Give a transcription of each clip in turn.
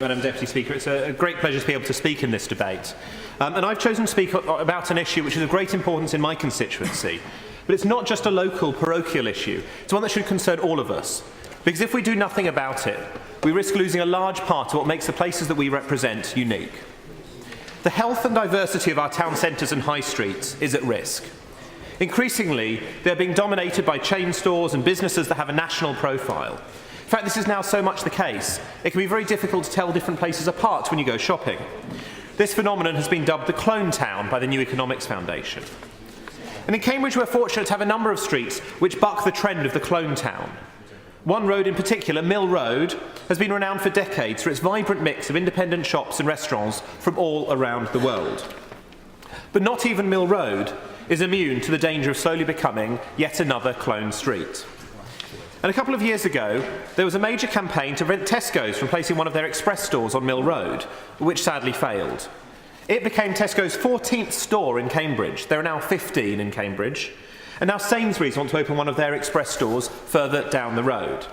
Madam Deputy Speaker, it's a great pleasure to be able to speak in this debate. And I've chosen to speak about an issue which is of great importance in my constituency. But it's not just a local, parochial issue. It's one that should concern all of us. Because if we do nothing about it, we risk losing a large part of what makes the places that we represent unique. The health and diversity of our town centres and high streets is at risk. Increasingly, they're being dominated by chain stores and businesses that have a national profile. In fact, this is now so much the case, it can be very difficult to tell different places apart when you go shopping. This phenomenon has been dubbed the clone town by the New Economics Foundation. And in Cambridge, we're fortunate to have a number of streets which buck the trend of the clone town. One road in particular, Mill Road, has been renowned for decades for its vibrant mix of independent shops and restaurants from all around the world. But not even Mill Road is immune to the danger of slowly becoming yet another clone street. And a couple of years ago, there was a major campaign to prevent Tesco's from placing one of their express stores on Mill Road, which sadly failed. It became Tesco's 14th store in Cambridge. There are now 15 in Cambridge. And now Sainsbury's want to open one of their express stores further down the road.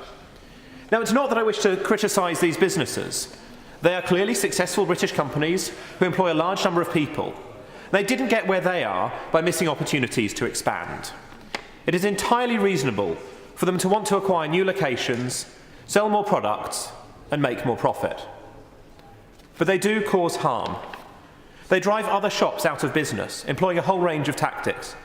Now, it's not that I wish to criticise these businesses. They are clearly successful British companies who employ a large number of people. They didn't get where they are by missing opportunities to expand. It is entirely reasonable for them to want to acquire new locations, sell more products, and make more profit. But they do cause harm. They drive other shops out of business, employing a whole range of tactics.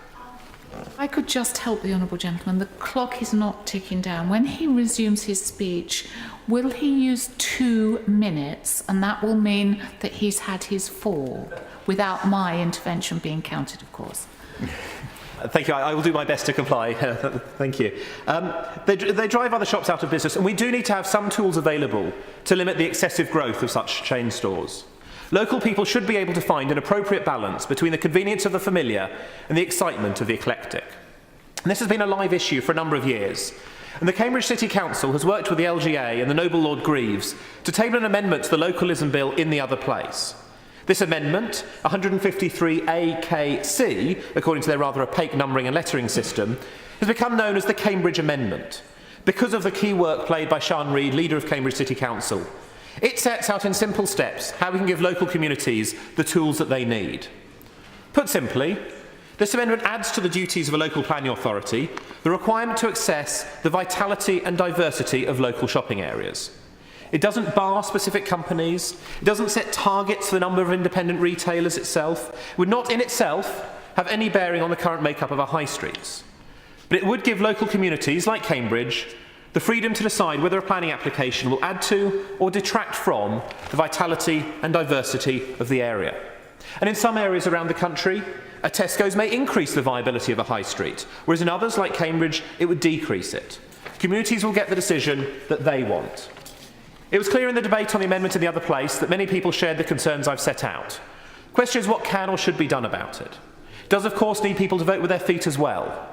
I could just help the honourable gentleman. The clock is not ticking down. When he resumes his speech, will he use 2 minutes, and that will mean that he's had his 4, without my intervention being counted, of course. Thank you. I will do my best to comply. Thank you. They drive other shops out of business, and we do need to have some tools available to limit the excessive growth of such chain stores. Local people should be able to find an appropriate balance between the convenience of the familiar and the excitement of the eclectic. And this has been a live issue for a number of years, and the Cambridge City Council has worked with the LGA and the Noble Lord Greaves to table an amendment to the Localism Bill in the other place. This amendment, 153AKC, according to their rather opaque numbering and lettering system, has become known as the Cambridge Amendment because of the key work played by Sian Reid, leader of Cambridge City Council. It sets out in simple steps how we can give local communities the tools that they need. Put simply, this amendment adds to the duties of a local planning authority the requirement to assess the vitality and diversity of local shopping areas. It doesn't bar specific companies, it doesn't set targets for the number of independent retailers itself, it would not in itself have any bearing on the current makeup of our high streets. But it would give local communities like Cambridge the freedom to decide whether a planning application will add to or detract from the vitality and diversity of the area. And in some areas around the country, a Tesco's may increase the viability of a high street, whereas in others, like Cambridge, it would decrease it. Communities will get the decision that they want. It was clear in the debate on the amendment in the other place that many people shared the concerns I've set out. The question is what can or should be done about it. It does, of course, need people to vote with their feet as well.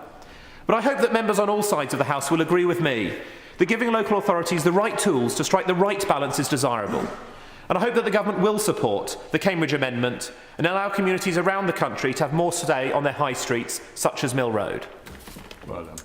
But I hope that members on all sides of the House will agree with me that giving local authorities the right tools to strike the right balance is desirable. And I hope that the government will support the Cambridge Amendment and allow communities around the country to have more say on their high streets, such as Mill Road. Well done.